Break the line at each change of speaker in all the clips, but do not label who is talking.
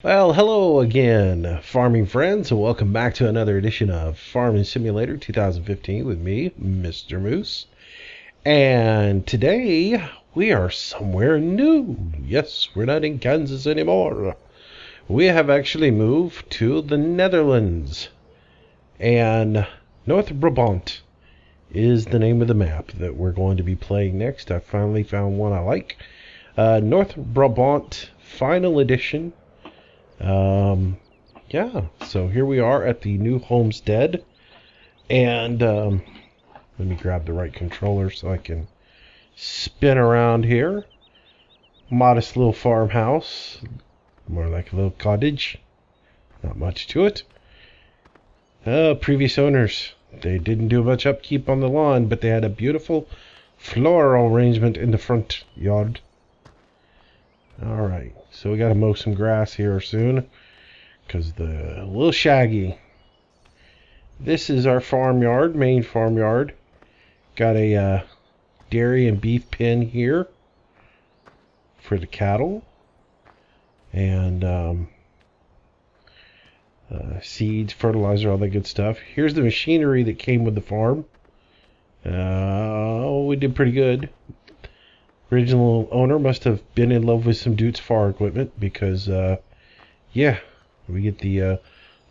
Well, hello again, farming friends, and welcome back to another edition of Farming Simulator 2015 with me, Mr. Moose. And today we are somewhere new. Yes, we're not in Kansas anymore. We have actually moved to the Netherlands. And North Brabant is the name of the map that we're going to be playing next. I finally found one I like. North Brabant Final Edition. Yeah, so here we are at the new homestead, and let me grab the right controller so I can spin around here. Modest little farmhouse, more like a little cottage, not much to it. Previous owners, they didn't do much upkeep on the lawn, but they had a beautiful floral arrangement in the front yard. Alright, so we gotta mow some grass here soon, because the little shaggy. This is our farmyard, main farmyard. Got a dairy and beef pen here for the cattle, and seeds, fertilizer, all that good stuff. Here's the machinery that came with the farm. We did pretty good. Original owner must have been in love with some Dutes Farm equipment, because yeah, we get the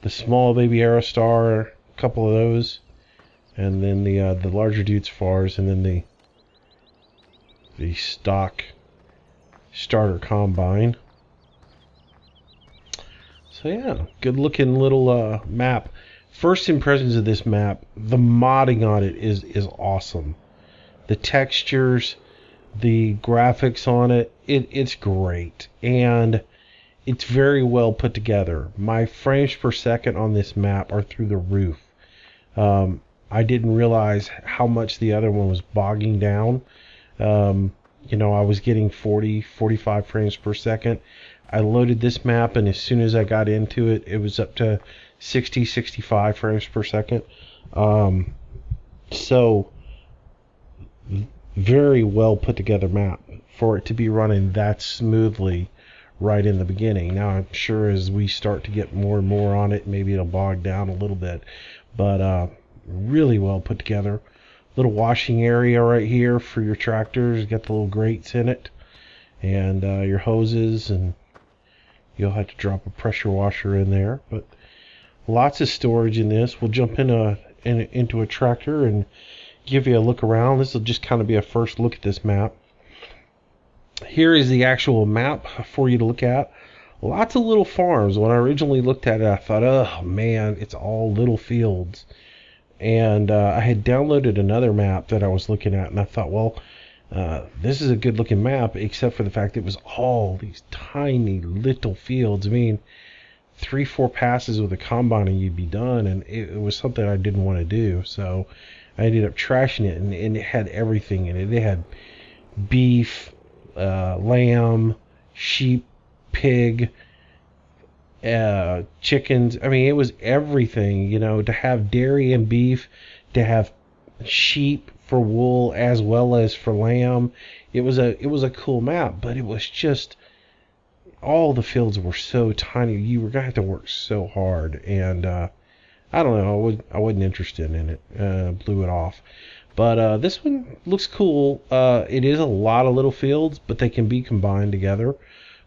small baby Aerostar, a couple of those, and then the larger Dutes Fars, and then the stock starter combine. So yeah, good looking little map. First impressions of this map, the modding on it is awesome. The textures, the graphics on it, it's great, and it's very well put together. My frames per second on this map are through the roof. I didn't realize how much the other one was bogging down. I was getting 40, 45 frames per second. I loaded this map, and as soon as I got into it, it was up to 60, 65 frames per second. So very well put together map for it to be running that smoothly right in the beginning. Now I'm sure as we start to get more and more on it, maybe it'll bog down a little bit, but really well put together. Little washing area right here for your tractors. Got the little grates in it, and your hoses, and you'll have to drop a pressure washer in there, but lots of storage in this. We'll jump into a tractor and give you a look around. This will just kind of be a first look at this map. Here is the actual map for you to look at. Lots of little farms. When I originally looked at it, I thought, oh man, it's all little fields. And I had downloaded another map that I was looking at, and I thought, well, this is a good looking map, except for the fact it was all these tiny little fields. I mean, 3-4 passes with a combine and you'd be done, and it was something I didn't want to do. So I ended up trashing it, and it had everything in it. It had beef, lamb, sheep, pig, chickens. I mean, it was everything, to have dairy and beef, to have sheep for wool as well as for lamb. It was a cool map, but it was just, all the fields were so tiny. You were gonna have to work so hard, and I don't know, I wasn't interested in it. Blew it off. But this one looks cool. It is a lot of little fields, but they can be combined together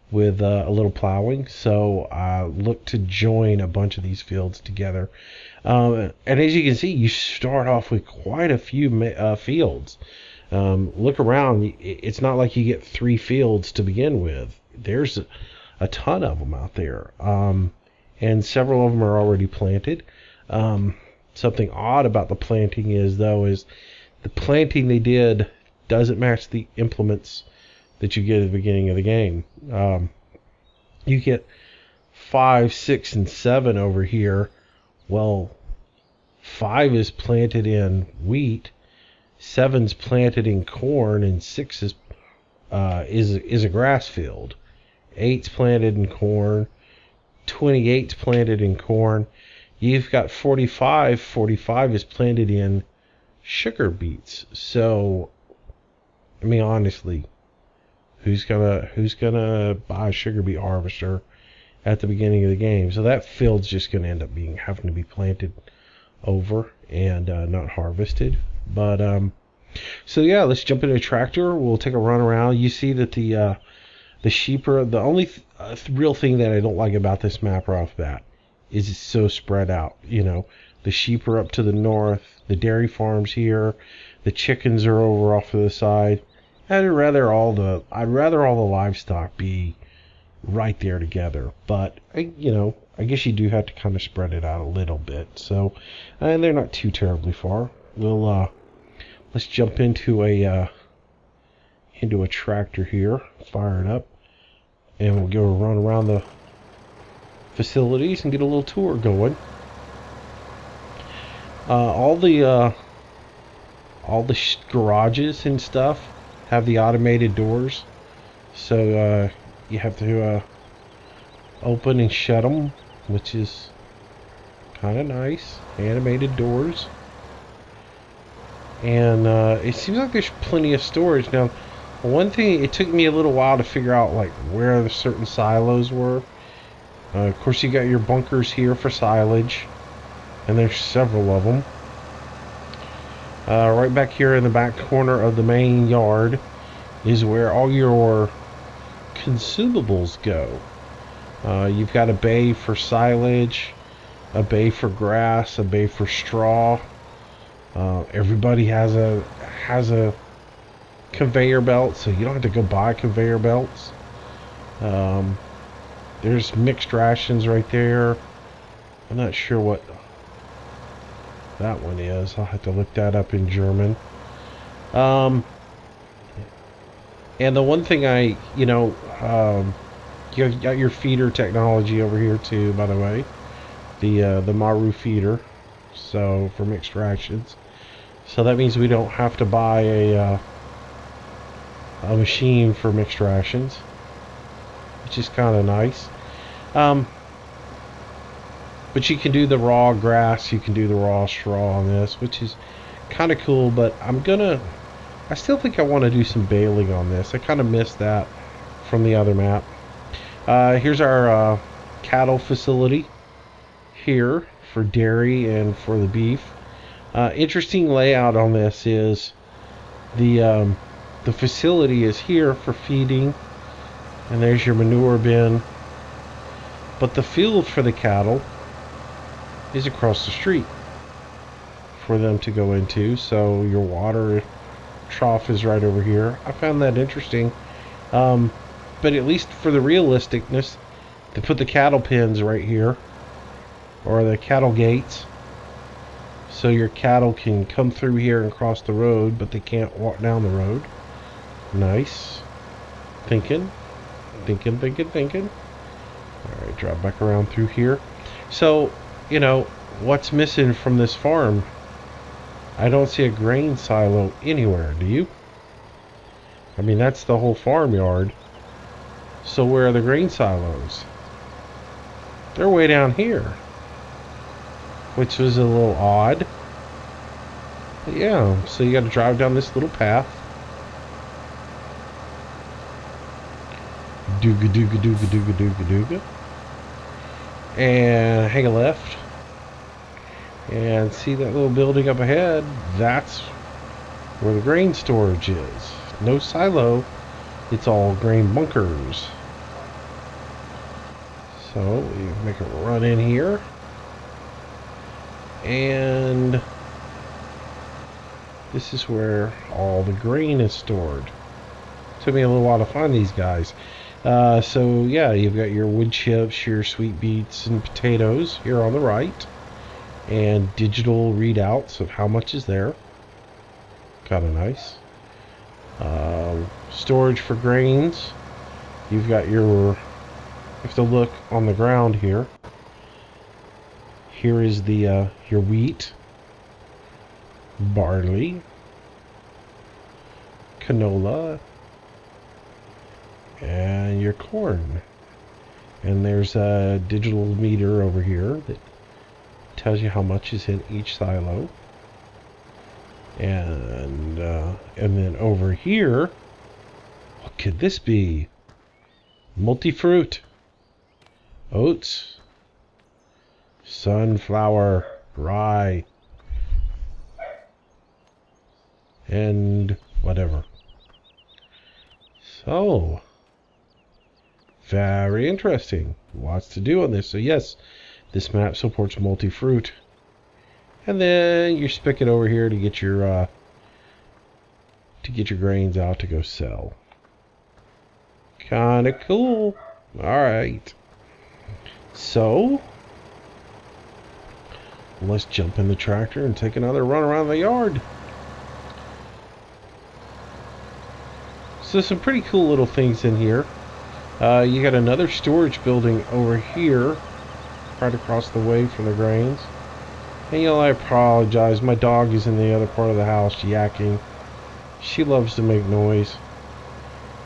with a little plowing. So I look to join a bunch of these fields together. And as you can see, you start off with quite a few fields. Look around. It's not like you get 3 fields to begin with. There's a ton of them out there. And several of them are already planted. Something odd about the planting is the planting they did doesn't match the implements that you get at the beginning of the game. You get 5, 6, and 7 over here. Well, 5 is planted in wheat, 7's planted in corn, and 6 is a grass field. 8's planted in corn, 28's planted in corn. You've got 45. 45 is planted in sugar beets. So, I mean, honestly, who's gonna buy a sugar beet harvester at the beginning of the game. So that field's just going to end up having to be planted over and not harvested. But so yeah, let's jump in a tractor. We'll take a run around. You see that the sheep are the only real thing that I don't like about this map right off the bat is it's so spread out. You know, the sheep are up to the north, the dairy farms here, the chickens are over off to the side. I'd rather all the livestock be right there together, but I guess you do have to kind of spread it out a little bit. So, and they're not too terribly far. We'll let's jump into a tractor here, fire it up, and we'll go run around the facilities and get a little tour going. All the garages and stuff have the automated doors, so you have to open and shut them, which is kind of nice. Animated doors. And it seems like there's plenty of storage. Now, one thing, it took me a little while to figure out like where the certain silos were. Of course, you got your bunkers here for silage, and there's several of them. Right back here in the back corner of the main yard is where all your consumables go. You've got a bay for silage, a bay for grass, a bay for straw. Everybody has a conveyor belt, so you don't have to go buy conveyor belts. There's mixed rations right there. I'm not sure what that one is. I'll have to look that up in German. And the one thing you got your feeder technology over here too, by the way. The Maru feeder, so for mixed rations. So that means we don't have to buy a machine for mixed rations, which is kind of nice. But you can do the raw grass, you can do the raw straw on this, which is kind of cool. But I still think I want to do some baling on this. I kind of missed that from the other map. Here's our cattle facility here for dairy and for the beef. Interesting layout on this is the facility is here for feeding, and there's your manure bin. But the field for the cattle is across the street for them to go into. So your water trough is right over here. I found that interesting. But at least for the realisticness, they put the cattle pens right here, or the cattle gates, so your cattle can come through here and cross the road, but they can't walk down the road. Nice. Thinking. Alright, drive back around through here. So, what's missing from this farm? I don't see a grain silo anywhere, do you? I mean, that's the whole farmyard. So where are the grain silos? They're way down here, which was a little odd. But yeah, so you got to drive down this little path. Dooga. And hang a left. And see that little building up ahead? That's where the grain storage is. No silo. It's all grain bunkers. So we make a run in here. And this is where all the grain is stored. Took me a little while to find these guys. So yeah, you've got your wood chips, your sweet beets and potatoes here on the right, and digital readouts of how much is there. Kind of nice. Storage for grains. You've got you have to look on the ground here. Here is the your wheat, barley, canola, and your corn. And there's a digital meter over here that tells you how much is in each silo. And then over here, what could this be? Multi-fruit. oats, sunflower, rye, and whatever. So, very interesting. Lots to do on this. So yes, this map supports multi-fruit. And then you spigot over here to get your grains out to go sell. Kinda cool. Alright. So let's jump in the tractor and take another run around the yard. So some pretty cool little things in here. You got another storage building over here, right across the way from the grains. And I apologize, my dog is in the other part of the house yakking. She loves to make noise.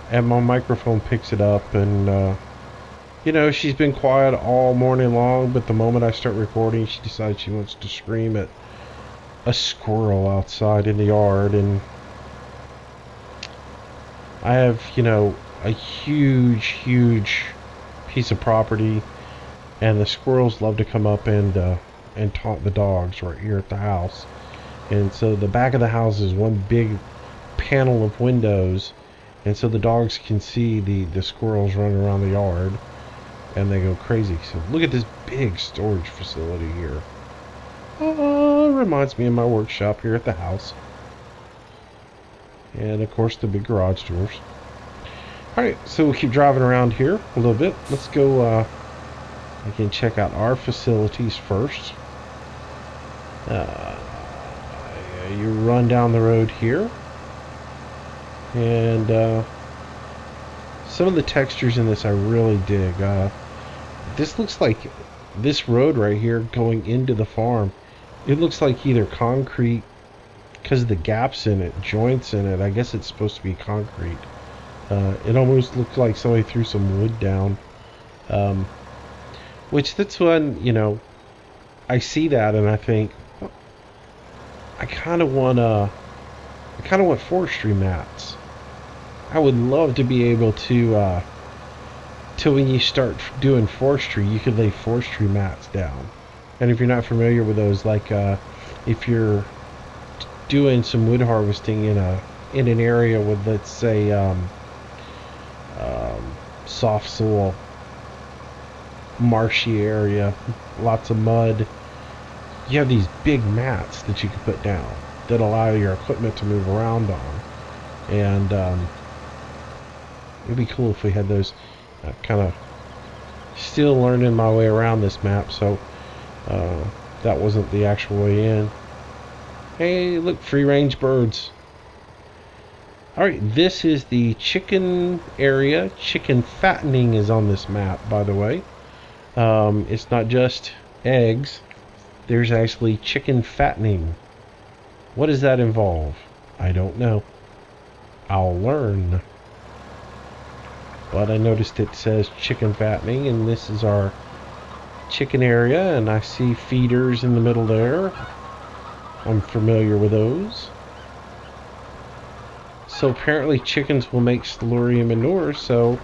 And my microphone picks it up, and she's been quiet all morning long, but the moment I start recording, she decides she wants to scream at a squirrel outside in the yard. And I have, a huge piece of property, and the squirrels love to come up and taunt the dogs right here at the house. And so the back of the house is one big panel of windows, and so the dogs can see the squirrels running around the yard, and they go crazy. So look at this big storage facility here. Reminds me of my workshop here at the house. And of course the big garage doors. Alright, so we'll keep driving around here a little bit. Let's go again check out our facilities first. You run down the road here, and some of the textures in this I really dig. This looks like this road right here going into the farm. It looks like either concrete, because of the gaps in it, joints in it. I guess it's supposed to be concrete. It almost looked like somebody threw some wood down. Which that's when, I see that and I think, I kind of want forestry mats. I would love to be able to when you start doing forestry, you could lay forestry mats down. And if you're not familiar with those, like if you're doing some wood harvesting in an area with, let's say, soft soil, marshy area, lots of mud, you have these big mats that you can put down that allow your equipment to move around on. And it'd be cool if we had those. Kind of still learning my way around this map, so that wasn't the actual way in. Hey, look, free-range birds. Alright, this is the chicken area. Chicken fattening is on this map, by the way. It's not just eggs. There's actually chicken fattening. What does that involve? I don't know. I'll learn. But I noticed it says chicken fattening, and this is our chicken area, and I see feeders in the middle there. I'm familiar with those. So apparently chickens will make slurry and manure, so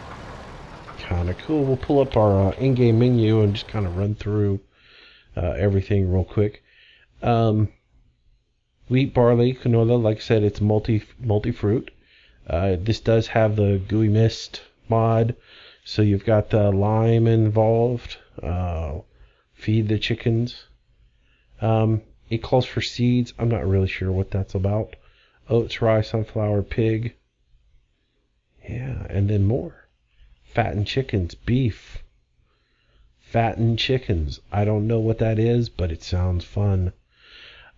kind of cool. We'll pull up our in-game menu and just kind of run through everything real quick. Wheat, barley, canola, like I said, it's multi-fruit. This does have the gooey mist mod, so you've got the lime involved. Feed the chickens. It calls for seeds. I'm not really sure what that's about. Oats, rye, sunflower, pig. Yeah, and then more. Fatten chickens, beef. Fatten chickens. I don't know what that is, but it sounds fun.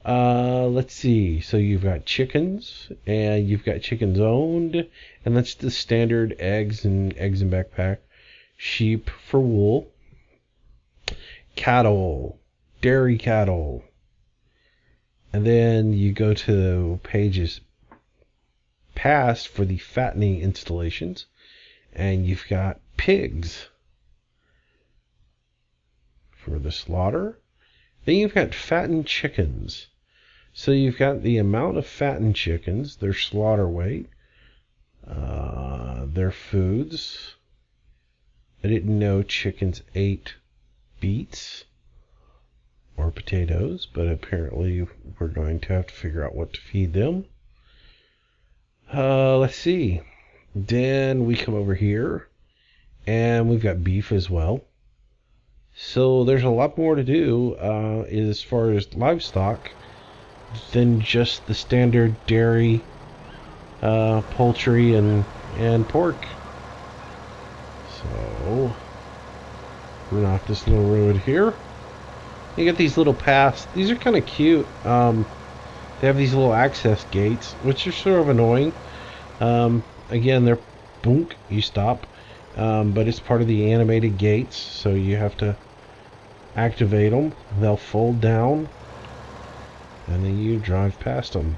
Let's see. So you've got chickens, and you've got chickens owned, and that's the standard eggs and backpack. Sheep for wool. Cattle, dairy cattle. And then you go to pages past for the fattening installations, and you've got pigs for the slaughter. Then you've got fattened chickens. So you've got the amount of fattened chickens, their slaughter weight, their foods, I didn't know chickens ate beets or potatoes, but apparently we're going to have to figure out what to feed them. Let's see. Then we come over here, and we've got beef as well. So there's a lot more to do as far as livestock than just the standard dairy, poultry, and pork. So we're off this little road here. You get these little paths. These are kind of cute. They have these little access gates, which are sort of annoying. Again, they're boonk, you stop. But it's part of the animated gates, so you have to activate them. They'll fold down, and then you drive past them.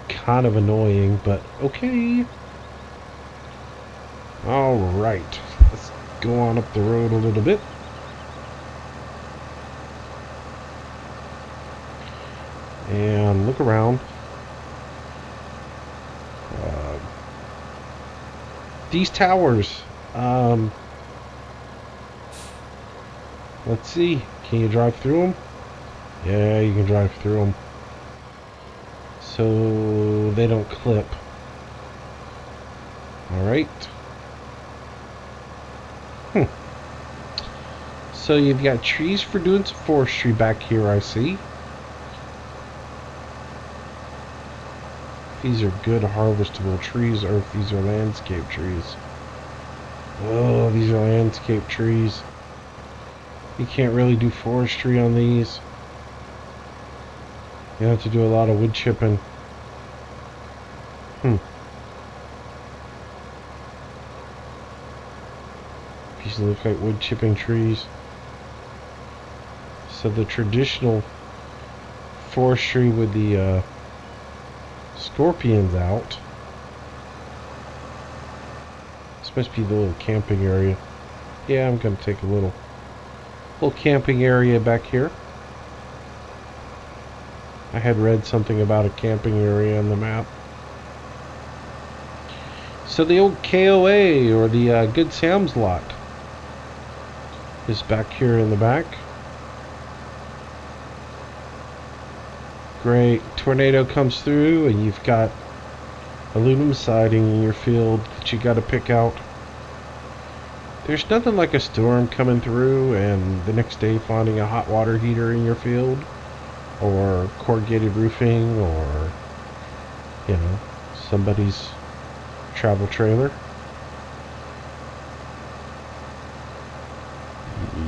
Kind of annoying, but okay. Alright, let's go on up the road a little bit. And look around. These towers, let's see, can you drive through them? Yeah, you can drive through them. So they don't clip. Alright. So you've got trees for doing some forestry back here, I see. These are good harvestable trees, or if these are landscape trees. Oh, these are landscape trees. You can't really do forestry on these. You have to do a lot of wood chipping. These look like wood chipping trees. So the traditional forestry with the scorpions out. This must be the little camping area. Yeah, I'm gonna take a little camping area back here. I had read something about a camping area on the map. So the old KOA, or the Good Sam's lot, is back here in the back. Great. Tornado comes through and you've got aluminum siding in your field that you got to pick out. There's nothing like a storm coming through and the next day finding a hot water heater in your field, or corrugated roofing, or, you know, somebody's travel trailer.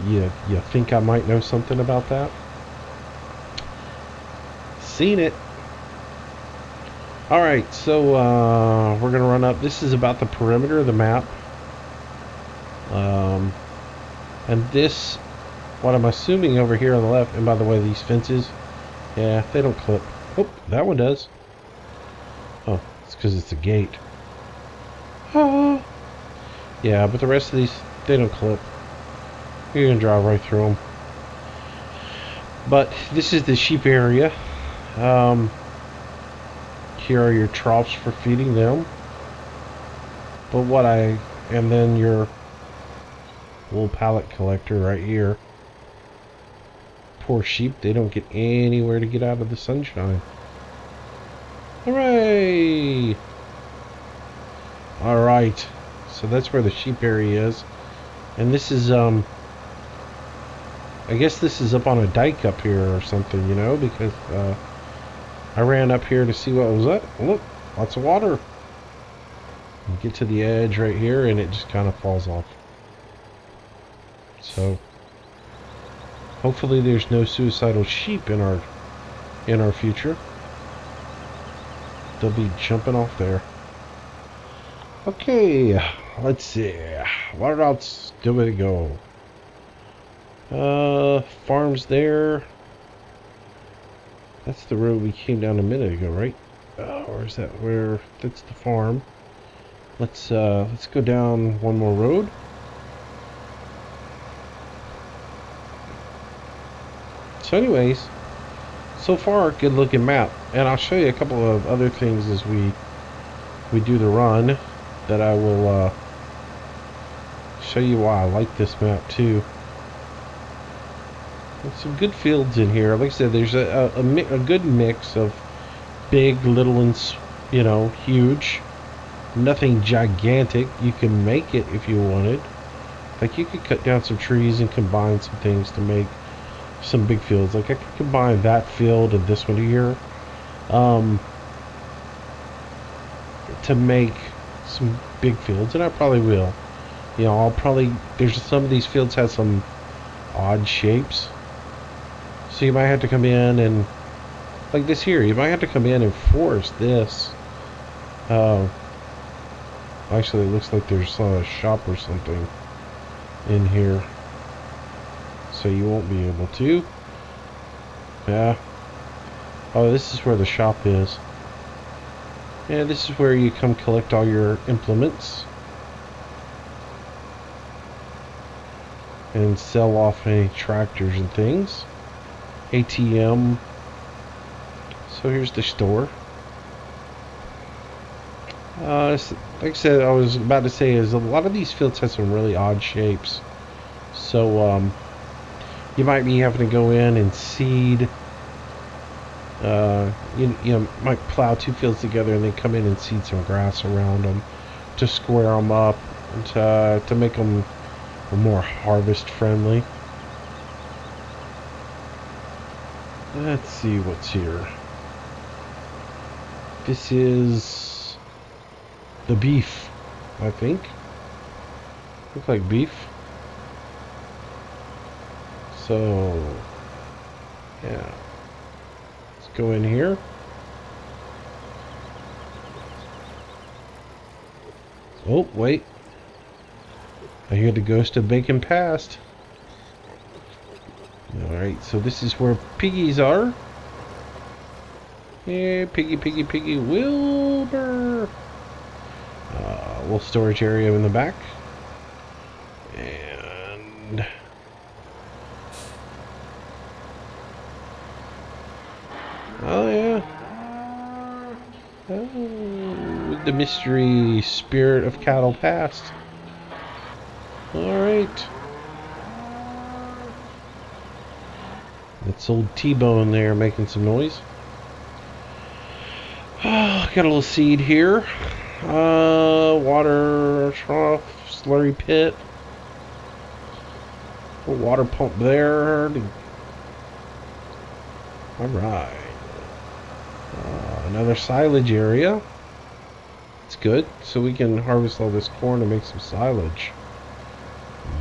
You think I might know something about that? Seen it. Alright, so we're gonna run up. This is about the perimeter of the map. And this, what I'm assuming over here on the left, and by the way, these fences, yeah, they don't clip. Oh, that one does. Oh, it's because it's a gate. Oh. Yeah, but the rest of these, they don't clip. You're gonna drive right through them. But this is the sheep area. Here are your troughs for feeding them. But and then your little pallet collector right here. Poor sheep, they don't get anywhere to get out of the sunshine. Hooray! Alright, so that's where the sheep area is. And this is, I guess this is up on a dike up here or something, you know, because I ran up here to see what was up. Look, lots of water. You get to the edge right here and it just kind of falls off. So hopefully there's no suicidal sheep in our future. They'll be jumping off there. Okay, let's see. What else do we go? Farms there. That's the road we came down a minute ago, right? Or is that where? That's the farm. Let's go down one more road. So anyways, so far good looking map, and I'll show you a couple of other things as we do the run. that I will show you why I like this map too. There's some good fields in here. Like I said, there's a good mix of big, little, and huge. Nothing gigantic. You can make it if you wanted. Like you could cut down some trees and combine some things to make some big fields. Like I could combine that field and this one here to make some big fields, and I probably will. I'll probably, there's some of these fields have some odd shapes, so you might have to come in and, like this here, you might have to come in and forest this. Actually, it looks like there's a shop or something in here, so you won't be able to. Yeah. Oh, this is where the shop is. Yeah, this is where you come collect all your implements and sell off any tractors and things. ATM. So here's the store. Like I said, I was about to say is a lot of these fields have some really odd shapes. So you might be having to go in and seed. You might plow two fields together and then come in and seed some grass around them to square them up and to make them more harvest friendly. Let's see what's here. This is the beef, I think. Look like beef. So, yeah. Let's go in here. Oh, wait. I hear the ghost of bacon past. Alright, so this is where piggies are. Yeah, piggy, piggy, piggy, Wilbur. Little storage area in the back. And oh yeah. Oh, the mystery spirit of cattle past. Alright. It's old T-Bone there making some noise. Oh, got a little seed here. Water trough, slurry pit. A water pump there. Alright. Another silage area. It's good. So we can harvest all this corn and make some silage.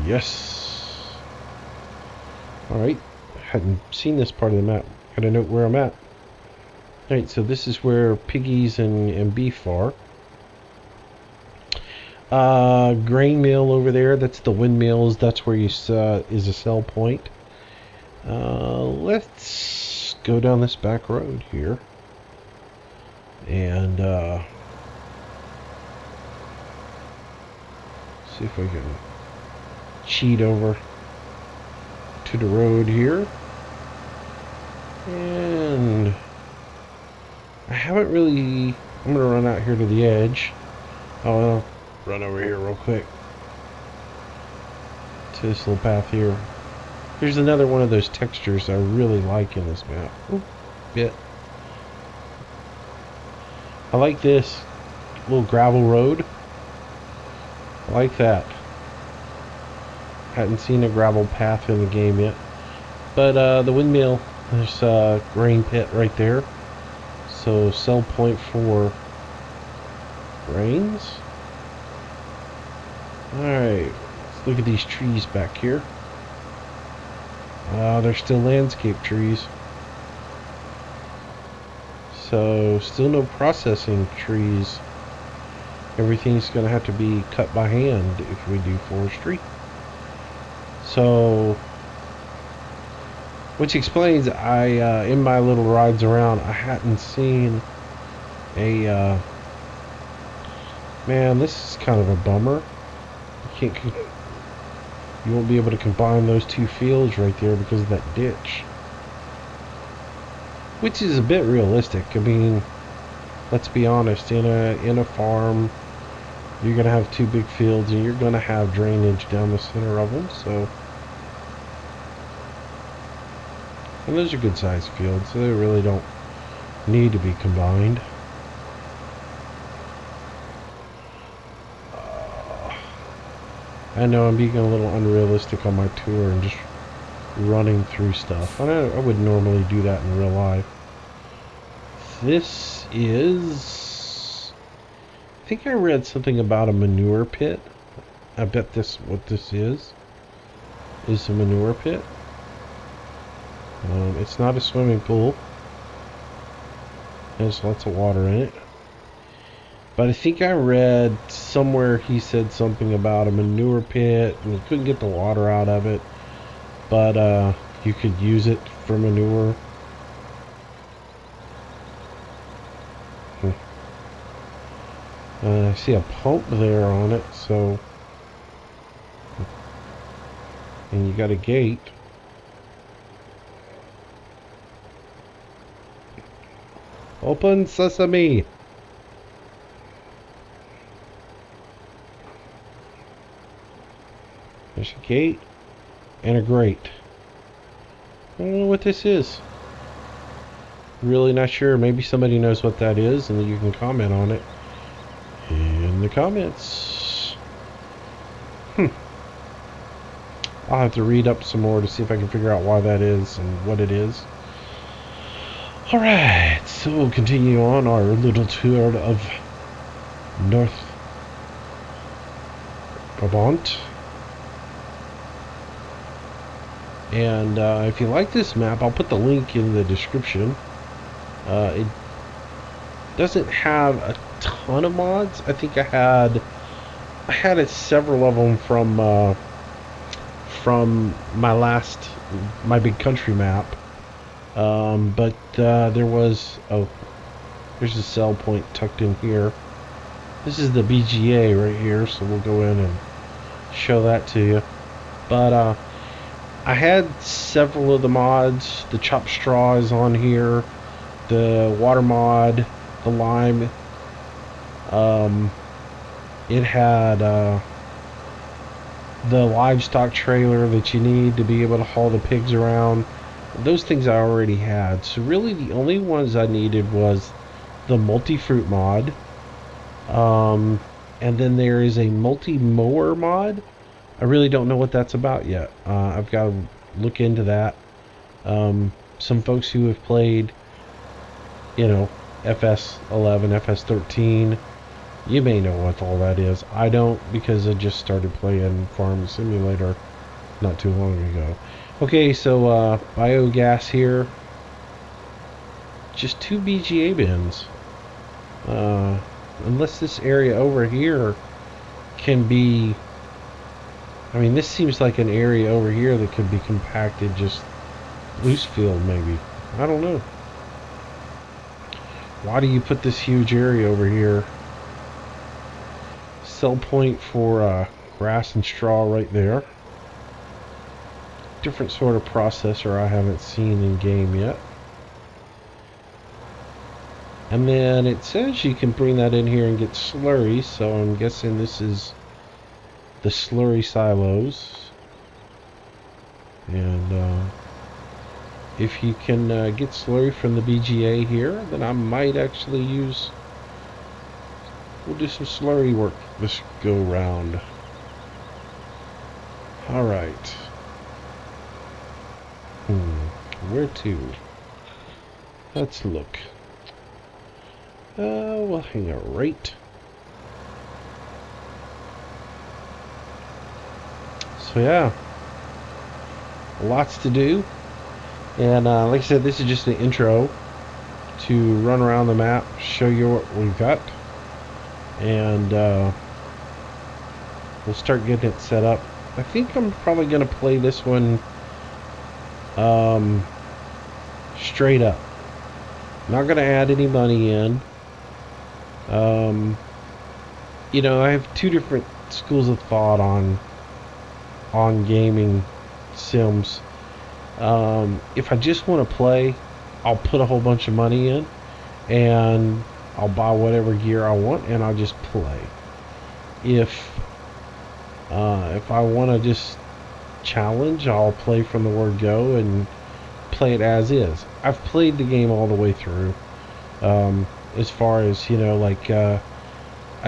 Yes. Alright. Hadn't seen this part of the map. Gotta note where I'm at. Alright, so this is where piggies and beef are. Grain mill over there, that's the windmills, that's where you is a sell point. Let's go down this back road here. And see if I can cheat over to the road here. And I haven't really, I'm gonna run out here to the edge. I'll run over here real quick to this little path here. Here's another one of those textures I really like in this map. Ooh, yeah. I like this little gravel road. I like that. Hadn't seen a gravel path in the game yet. But the windmill, there's a grain pit right there. So sell point for grains. Alright, let's look at these trees back here. They're still landscape trees. So still no processing trees. Everything's going to have to be cut by hand if we do forestry. So, which explains I in my little rides around, I hadn't seen a man, this is kind of a bummer. You won't be able to combine those two fields right there because of that ditch, which is a bit realistic. I mean, let's be honest, in a farm, you're going to have two big fields, and you're going to have drainage down the center of them. So, and those are good sized fields, so they really don't need to be combined. I know I'm being a little unrealistic on my tour and just running through stuff. I would normally do that in real life. This is... I think I read something about a manure pit. I bet what this is a manure pit. It's not a swimming pool. There's lots of water in it. But I think I read somewhere he said something about a manure pit, and you couldn't get the water out of it, but you could use it for manure. I see a pump there on it, so... And you got a gate. Open sesame! There's a gate and a grate. I don't know what this is. Really not sure. Maybe somebody knows what that is, and you can comment on it in the comments. I'll have to read up some more to see if I can figure out why that is and what it is. Alright, so we'll continue on our little tour of North Brabant. And if you like this map, I'll put the link in the description. It doesn't have a ton of mods. I think I had several of them from my big country map. But there was there's a sell point tucked in here. This is the BGA right here, so we'll go in and show that to you. But I had several of the mods. The chopped straw is on here, the water mod, the lime. It had the livestock trailer that you need to be able to haul the pigs around. Those things I already had. So really the only ones I needed was the multi-fruit mod. And then there is a multi-mower mod. I really don't know what that's about yet. I've got to look into that. Some folks who have played, FS11, FS13, you may know what all that is. I don't, because I just started playing Farm Simulator not too long ago. Okay, so biogas here. Just 2 BGA bins. Unless this area over here can be... I mean, this seems like an area over here that could be compacted, just loose field maybe. I don't know. Why do you put this huge area over here? Sell point for grass and straw right there. Different sort of processor I haven't seen in game yet. And then it says you can bring that in here and get slurry, so I'm guessing this is the slurry silos. And if you can get slurry from the BGA here, then I might actually we'll do some slurry work this go round. Alright. Where to? Let's look. We'll hang a right. So yeah, lots to do, and like I said, this is just an intro to run around the map, show you what we've got, and we'll start getting it set up. I think I'm probably going to play this one straight up. Not going to add any money in. I have two different schools of thought on gaming sims. If I just want to play, I'll put a whole bunch of money in and I'll buy whatever gear I want and I'll just play. if I want to just challenge, I'll play from the word go and play it as is. I've played the game all the way through. As far as, you know, like, I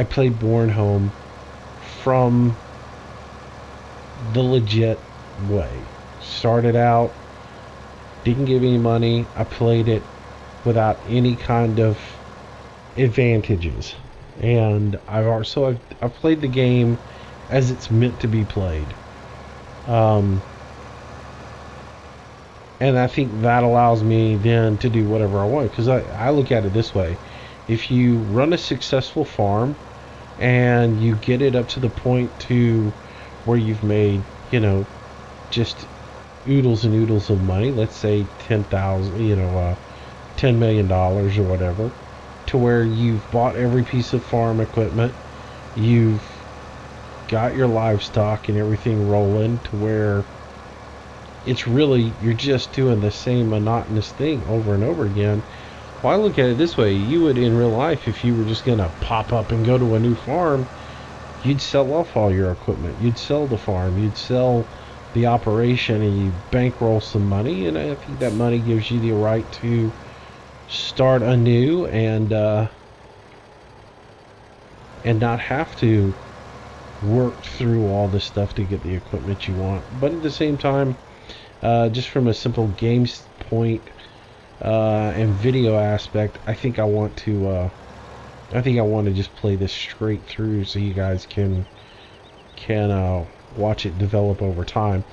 played Born Home from the legit way. Started out, didn't give any money. I played it without any kind of advantages. And I've played the game as it's meant to be played. And I think that allows me then to do whatever I want, because I look at it this way. If you run a successful farm and you get it up to the point to where you've made, you know, just oodles and oodles of money, let's say $10 million or whatever, to where you've bought every piece of farm equipment, you've got your livestock and everything rolling to where it's really, you're just doing the same monotonous thing over and over again. Well, I look at it this way. You would, in real life, if you were just going to pop up and go to a new farm, you'd sell off all your equipment. You'd sell the farm. You'd sell the operation, and you bankroll some money. And I think that money gives you the right to start anew and not have to work through all this stuff to get the equipment you want. But at the same time, just from a simple games point and video aspect, I think I want to just play this straight through so you guys can watch it develop over time.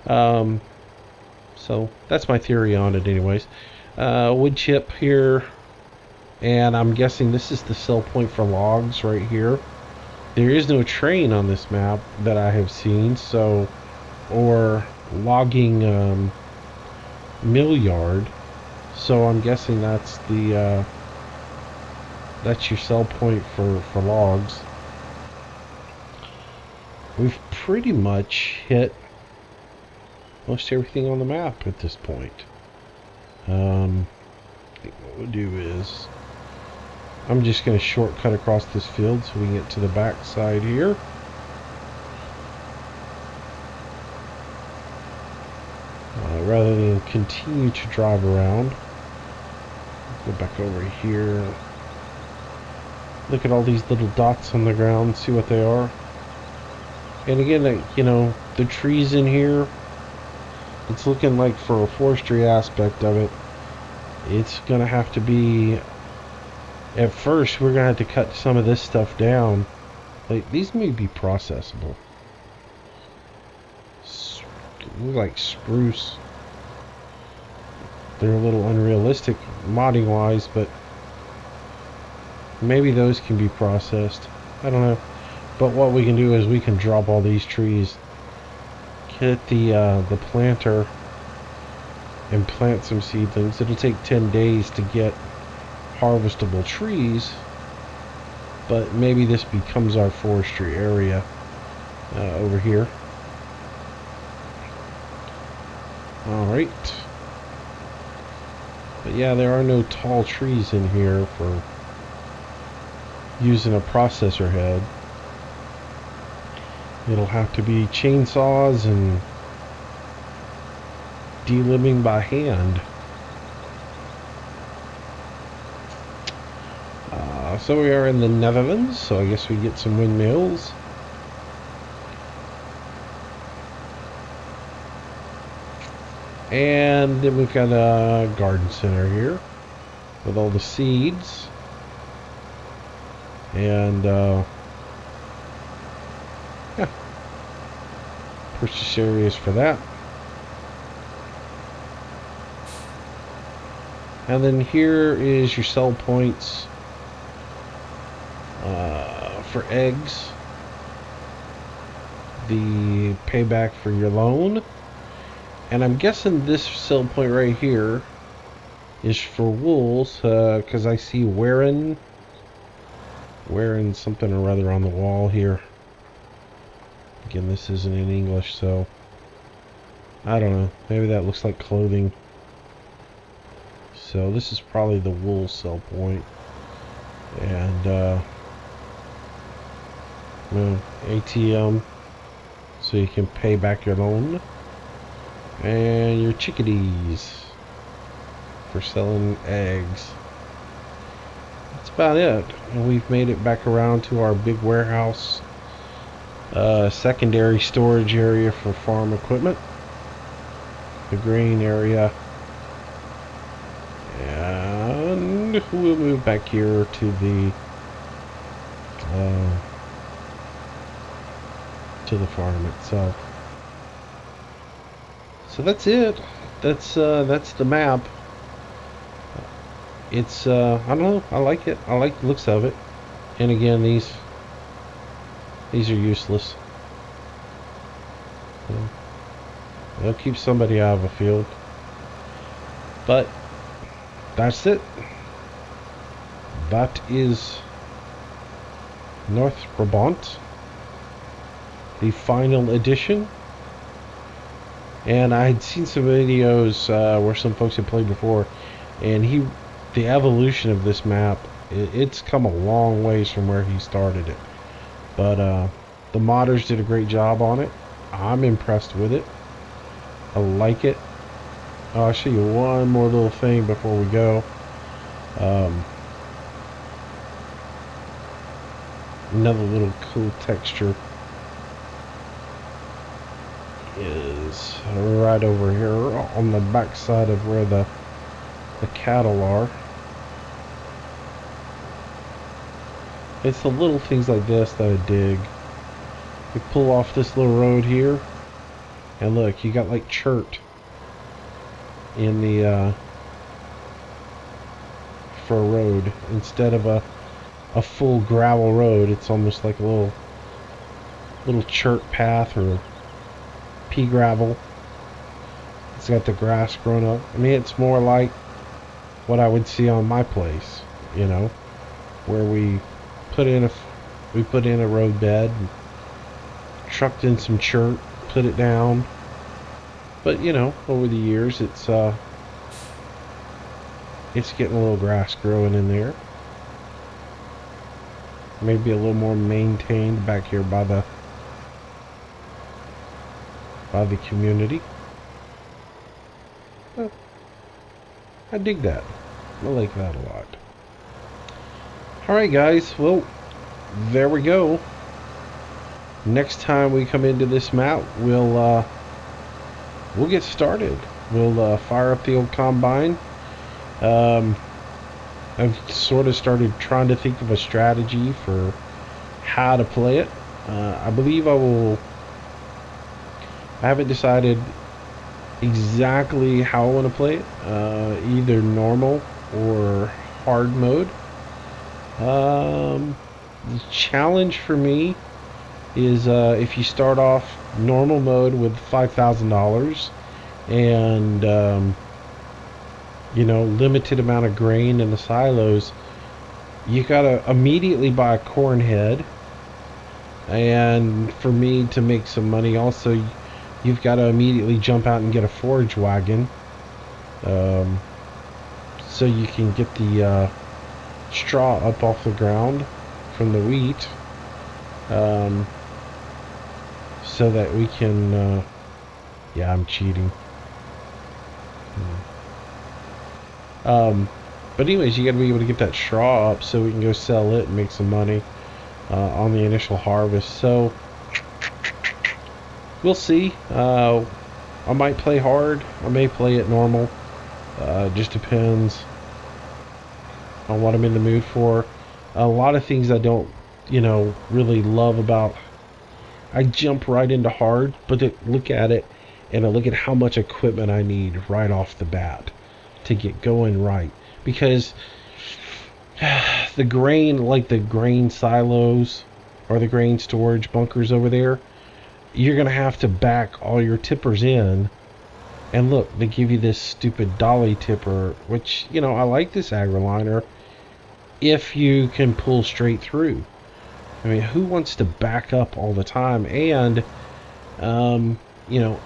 So that's my theory on it anyways. Wood chip here, and I'm guessing this is the sell point for logs right here. There is no train on this map that I have seen, so, or logging mill yard, so I'm guessing that's the that's your sell point for logs. We've pretty much hit most everything on the map at this point. I think what we'll do is I'm just going to shortcut across this field so we can get to the back side here. Rather than continue to drive around. Go back over here. Look at all these little dots on the ground, see what they are. And again, you know, the trees in here, it's looking like for a forestry aspect of it, it's gonna have to be, at first we're gonna have to cut some of this stuff down. Like, these may be processable. Look like spruce. They're a little unrealistic modding wise, but maybe those can be processed. I don't know. But what we can do is we can drop all these trees, get the planter, and plant some seedlings. It'll take 10 days to get harvestable trees, but maybe this becomes our forestry area over here. Alright. But yeah, there are no tall trees in here for using a processor head. It'll have to be chainsaws and delimbing by hand. So we are in the Netherlands, so I guess we get some windmills. And then we've got a garden center here with all the seeds. And yeah, purchase areas for that. And then here is your sell points for eggs, the payback for your loan, and I'm guessing this sell point right here is for wools, because I see wearing something or other on the wall here. Again, this isn't in English, so I don't know. Maybe that looks like clothing. So this is probably the wool sell point. And ATM, so you can pay back your loan. And your chickadees for selling eggs. That's about it. And we've made it back around to our big warehouse, secondary storage area for farm equipment, the grain area, and we'll move back here to the farm itself. So that's it. That's the map. It's I don't know. I like it. I like the looks of it. And again, these are useless. They'll keep somebody out of a field. But that's it. That is North Brabant, the final edition. And I had seen some videos where some folks had played before, and the evolution of this map, it's come a long ways from where he started it. But the modders did a great job on it. I'm impressed with it. I like it. I'll show you one more little thing before we go. Another little cool texture is right over here on the back side of where the cattle are. It's the little things like this that I dig. You pull off this little road here, and look, you got like chert in the for a road instead of a full gravel road. It's almost like a little chert path or pea gravel. It's got the grass growing up. I mean, it's more like what I would see on my place, you know, where we put in a road bed, trucked in some chert, put it down. But you know, over the years, it's getting a little grass growing in there. Maybe a little more maintained back here by the community. Well, I dig that. I like that a lot. Alright guys, well, there we go. Next time we come into this map, we'll get started. We'll fire up the old combine. I've sort of started trying to think of a strategy for how to play it. I believe I haven't decided exactly how I want to play it. Either normal or hard mode. The challenge for me is if you start off normal mode with $5,000 and you know, limited amount of grain in the silos, you gotta immediately buy a corn head. And for me to make some money also, you've got to immediately jump out and get a forage wagon, so you can get the straw up off the ground from the wheat, so that we can yeah, I'm cheating. But anyways, you got to be able to get that straw up so we can go sell it and make some money on the initial harvest. So we'll see. I might play hard. I may play it normal. Just depends on what I'm in the mood for. A lot of things I don't, you know, really love about. I jump right into hard, but to look at it and I look at how much equipment I need right off the bat to get going right, because the grain, like the grain silos or the grain storage bunkers over there, you're gonna have to back all your tippers in. And look, they give you this stupid dolly tipper, which, you know, I like this AgriLiner if you can pull straight through. I mean, who wants to back up all the time? And you know,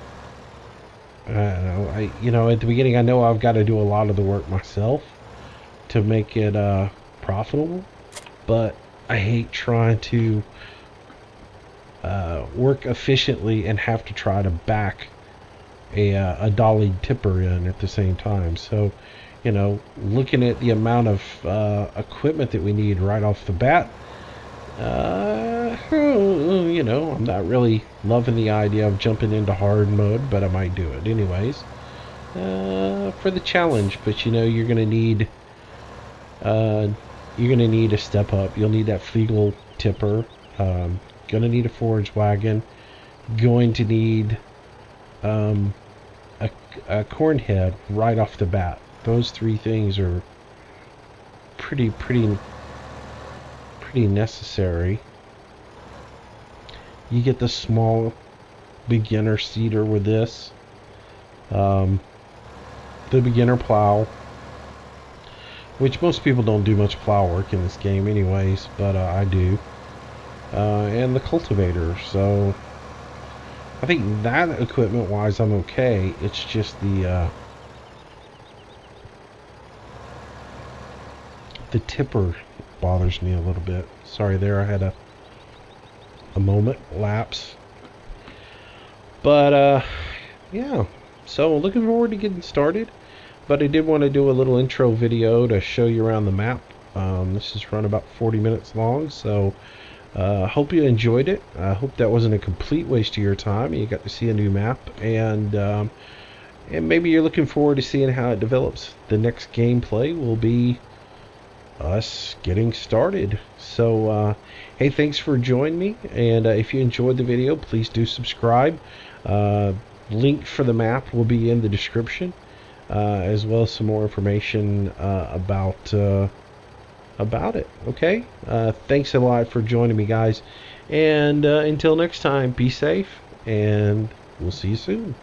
I don't know, at the beginning I know I've got to do a lot of the work myself to make it profitable, but I hate trying to work efficiently and have to try to back a dolly tipper in at the same time. So, you know, looking at the amount of equipment that we need right off the bat, you know, I'm not really loving the idea of jumping into hard mode, but I might do it anyways for the challenge. But you know, you're gonna need a step up. You'll need that Flegel tipper. Gonna need a forage wagon. Going to need a corn head right off the bat. Those three things are pretty necessary. You get the small beginner seeder with this. The beginner plow, which most people don't do much plow work in this game anyways, but I do. And the cultivator. So I think that equipment wise I'm okay. It's just the tipper bothers me a little bit. Sorry there, I had a moment lapse. But yeah, so looking forward to getting started. But I did want to do a little intro video to show you around the map. This is run about 40 minutes long, so hope you enjoyed it. I hope that wasn't a complete waste of your time. You got to see a new map, and maybe you're looking forward to seeing how it develops. The next gameplay will be us getting started. So hey, thanks for joining me, and if you enjoyed the video, please do subscribe. Link for the map will be in the description, as well as some more information about it. Okay, thanks a lot for joining me, guys, and until next time, be safe, and we'll see you soon.